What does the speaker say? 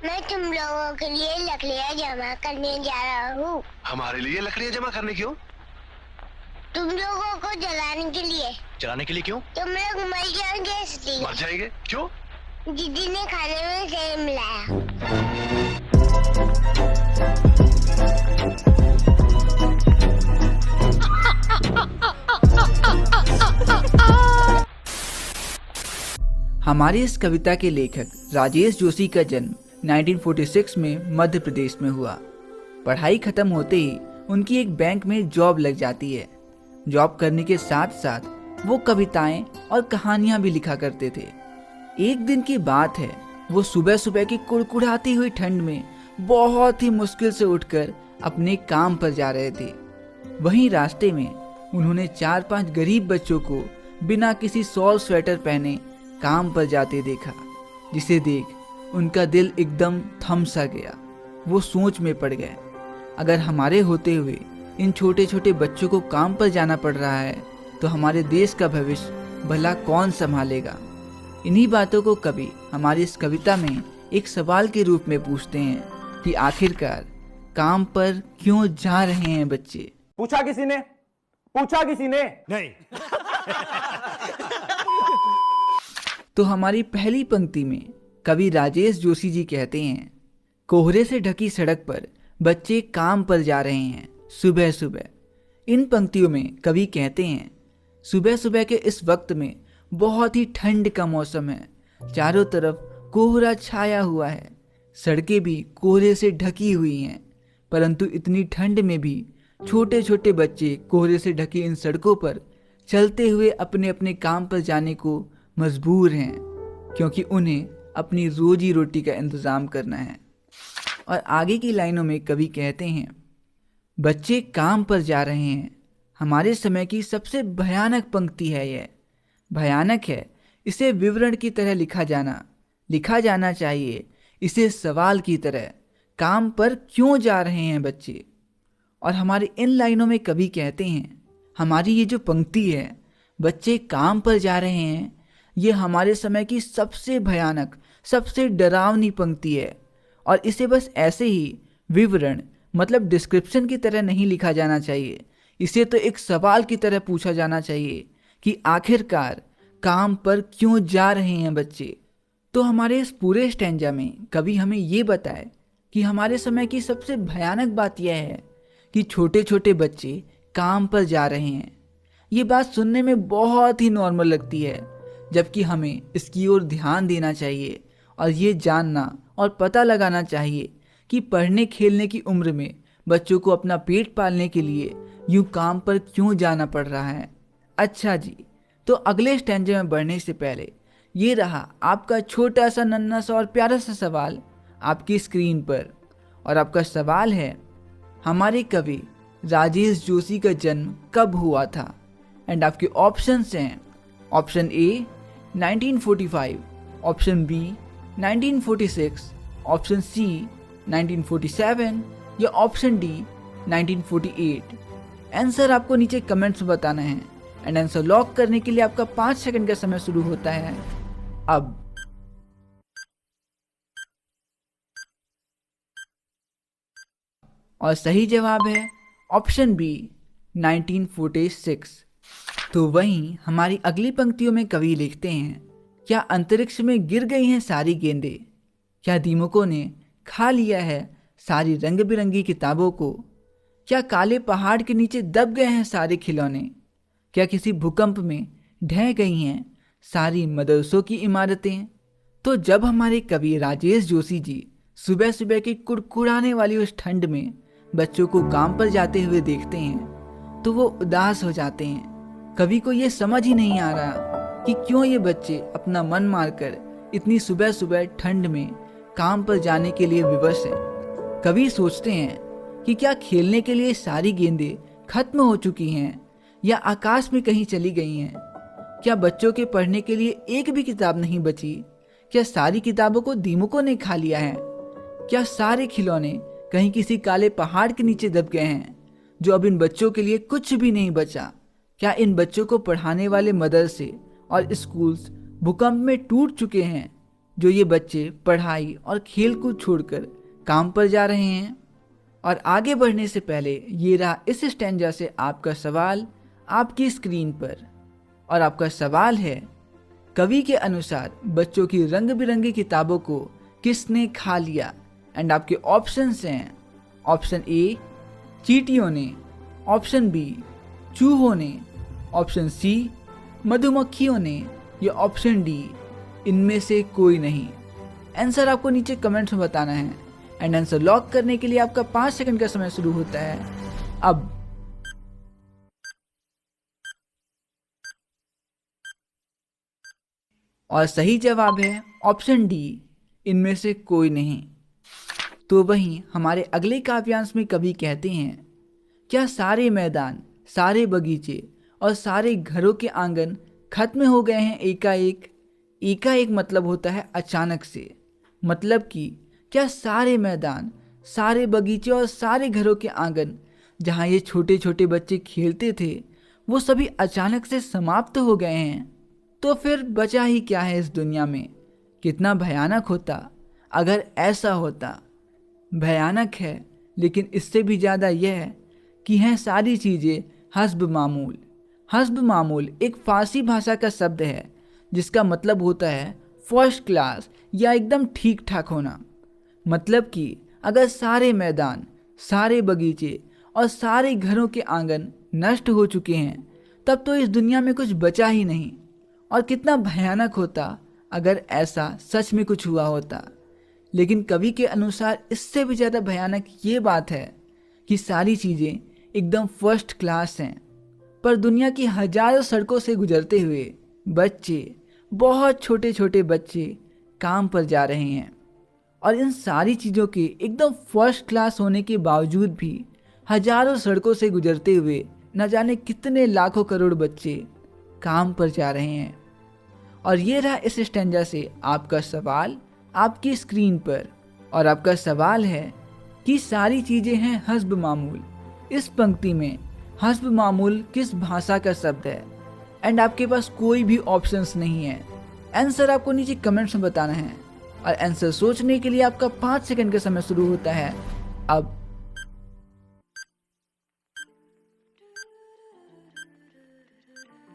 मैं तुम लोगों के लिए लकड़ियाँ जमा करने जा रहा हूँ। हमारे लिए लकड़ियाँ जमा करने क्यों? तुम लोगों को जलाने के लिए। जलाने के लिए क्यों? तुम लोग मर जाओगे इसलिए। मर जाएंगे? क्यों? दीदी ने खाने में तेल मिलाया। हमारी इस कविता के लेखक राजेश जोशी का जन्म 1946 में मध्य प्रदेश में हुआ। पढ़ाई खत्म होते ही उनकी एक बैंक में जॉब लग जाती है। जॉब करने के साथ साथ वो कविताएं और कहानियां भी लिखा करते थे। एक दिन की बात है, वो सुबह सुबह की कुड़कुड़ाती हुई ठंड में बहुत ही मुश्किल से उठकर अपने काम पर जा रहे थे। वहीं रास्ते में उन्होंने 4-5 गरीब बच्चों को बिना किसी शॉल स्वेटर पहने काम पर जाते देखा, जिसे देख उनका दिल एकदम थम सा गया। वो सोच में पड़ गए, अगर हमारे होते हुए इन छोटे छोटे बच्चों को काम पर जाना पड़ रहा है तो हमारे देश का भविष्य भला कौन संभालेगा। इन्हीं बातों को कवि हमारी इस कविता में एक सवाल के रूप में पूछते हैं कि आखिरकार काम पर क्यों जा रहे हैं बच्चे। पूछा किसी ने? पूछा किसी ने? नहीं। तो हमारी पहली पंक्ति में कवि राजेश जोशी जी कहते हैं, कोहरे से ढकी सड़क पर बच्चे काम पर जा रहे हैं सुबह सुबह। इन पंक्तियों में कवि कहते हैं, सुबह सुबह के इस वक्त में बहुत ही ठंड का मौसम है, चारों तरफ कोहरा छाया हुआ है, सड़कें भी कोहरे से ढकी हुई हैं, परंतु इतनी ठंड में भी छोटे छोटे बच्चे कोहरे से ढकी इन सड़कों पर चलते हुए अपने अपने काम पर जाने को मजबूर हैं, क्योंकि उन्हें अपनी रोजी रोटी का इंतजाम करना है। और आगे की लाइनों में कवि कहते हैं, बच्चे काम पर जा रहे हैं। हमारे समय की सबसे भयानक पंक्ति है यह। भयानक है, इसे विवरण की तरह लिखा जाना चाहिए, इसे सवाल की तरह। काम पर क्यों जा रहे हैं बच्चे। और हमारी इन लाइनों में कवि कहते हैं, हमारी ये जो पंक्ति है, बच्चे काम पर जा रहे हैं, ये हमारे समय की सबसे भयानक, सबसे डरावनी पंक्ति है। और इसे बस ऐसे ही विवरण मतलब डिस्क्रिप्शन की तरह नहीं लिखा जाना चाहिए, इसे तो एक सवाल की तरह पूछा जाना चाहिए कि आखिरकार काम पर क्यों जा रहे हैं बच्चे। तो हमारे इस पूरे स्टैंजा में कवि हमें ये बताए कि हमारे समय की सबसे भयानक बात यह है कि छोटे छोटे बच्चे काम पर जा रहे हैं। ये बात सुनने में बहुत ही नॉर्मल लगती है, जबकि हमें इसकी ओर ध्यान देना चाहिए और ये जानना और पता लगाना चाहिए कि पढ़ने खेलने की उम्र में बच्चों को अपना पेट पालने के लिए यूं काम पर क्यों जाना पड़ रहा है। अच्छा जी, तो अगले स्टैंजे में बढ़ने से पहले ये रहा आपका छोटा सा नन्हा सा और प्यारा सा सवाल आपकी स्क्रीन पर। और आपका सवाल है, हमारे कवि राजेश जोशी का जन्म कब हुआ था। एंड आपके ऑप्शंस हैं, option A 1945, option B 1946, option C 1947 या ऑप्शन डी 1948। आंसर आपको नीचे कमेंट्स में बताना है एंड आंसर लॉक करने के लिए आपका 5 सेकंड का समय शुरू होता है अब। और सही जवाब है ऑप्शन बी 1946। तो वहीं हमारी अगली पंक्तियों में कवि लिखते हैं, क्या अंतरिक्ष में गिर गई हैं सारी गेंदें, क्या दीमकों ने खा लिया है सारी रंग बिरंगी किताबों को, क्या काले पहाड़ के नीचे दब गए हैं सारे खिलौने, क्या किसी भूकंप में ढह गई हैं सारी मदरसों की इमारतें। तो जब हमारे कवि राजेश जोशी जी सुबह सुबह की कुड़कुड़ाने वाली उस ठंड में बच्चों को काम पर जाते हुए देखते हैं तो वो उदास हो जाते हैं। कवि को ये समझ ही नहीं आ रहा कि क्यों ये बच्चे अपना मन मारकर इतनी सुबह सुबह ठंड में काम पर जाने के लिए विवश हैं। कवि सोचते हैं कि क्या खेलने के लिए सारी गेंदें खत्म हो चुकी हैं या आकाश में कहीं चली गई हैं। क्या बच्चों के पढ़ने के लिए एक भी किताब नहीं बची, क्या सारी किताबों को दीमकों ने खा लिया है, क्या सारे खिलौने कहीं किसी काले पहाड़ के नीचे दब गए हैं जो अब इन बच्चों के लिए कुछ भी नहीं बचा। क्या इन बच्चों को पढ़ाने वाले मदरसे और स्कूल्स भूकंप में टूट चुके हैं। जो ये बच्चे पढ़ाई और खेल कूद छोड़कर काम पर जा रहे हैं। और आगे बढ़ने से पहले ये रहा इस स्टैंजा से आपका सवाल आपकी स्क्रीन पर। और आपका सवाल है, कवि के अनुसार बच्चों की रंग बिरंगी किताबों को किसने खा लिया? एंड आपके ऑप्शंस हैं, ऑप्शन ए चींटियों ने, ऑप्शन बी चूहों ने, ऑप्शन सी मधुमक्खियों ने, या ऑप्शन डी इनमें से कोई नहीं। आंसर आपको नीचे कमेंट्स में बताना है एंड आंसर लॉक करने के लिए आपका 5 सेकंड का समय शुरू होता है अब। और सही जवाब है ऑप्शन डी, इनमें से कोई नहीं। तो वहीं हमारे अगले काव्यांश में कवि कहते हैं, क्या सारे मैदान, सारे बगीचे और सारे घरों के आंगन खत्म हो गए हैं एकाएक? एकाएक मतलब होता है अचानक से। मतलब कि क्या सारे मैदान, सारे बगीचे और सारे घरों के आंगन जहाँ ये छोटे छोटे बच्चे खेलते थे वो सभी अचानक से समाप्त हो गए हैं? तो फिर बचा ही क्या है इस दुनिया में? कितना भयानक होता अगर ऐसा होता। भयानक है, लेकिन इससे भी ज़्यादा यह है कि हैं सारी चीज़ें हस्ब मामूल। हस्ब मामूल एक फारसी भाषा का शब्द है जिसका मतलब होता है फर्स्ट क्लास या एकदम ठीक ठाक होना। मतलब कि अगर सारे मैदान, सारे बगीचे और सारे घरों के आंगन नष्ट हो चुके हैं तब तो इस दुनिया में कुछ बचा ही नहीं। और कितना भयानक होता अगर ऐसा सच में कुछ हुआ होता। लेकिन कवि के अनुसार इससे भी ज़्यादा भयानक ये बात है कि सारी चीज़ें एकदम फर्स्ट क्लास हैं, पर दुनिया की हजारों सड़कों से गुजरते हुए बच्चे, बहुत छोटे छोटे बच्चे काम पर जा रहे हैं। और इन सारी चीज़ों के एकदम फर्स्ट क्लास होने के बावजूद भी हजारों सड़कों से गुजरते हुए न जाने कितने लाखों करोड़ बच्चे काम पर जा रहे हैं। और ये रहा इस स्टैंजा से आपका सवाल आपकी स्क्रीन पर। और आपका सवाल है कि सारी चीज़ें हैं हस्ब मामूल। इस पंक्ति में हस्ब मामूल किस भाषा का शब्द है? एंड आपके पास कोई भी ऑप्शंस नहीं है। आंसर आपको नीचे कमेंट्स में बताना है और आंसर सोचने के लिए आपका 5 सेकंड का समय शुरू होता है अब।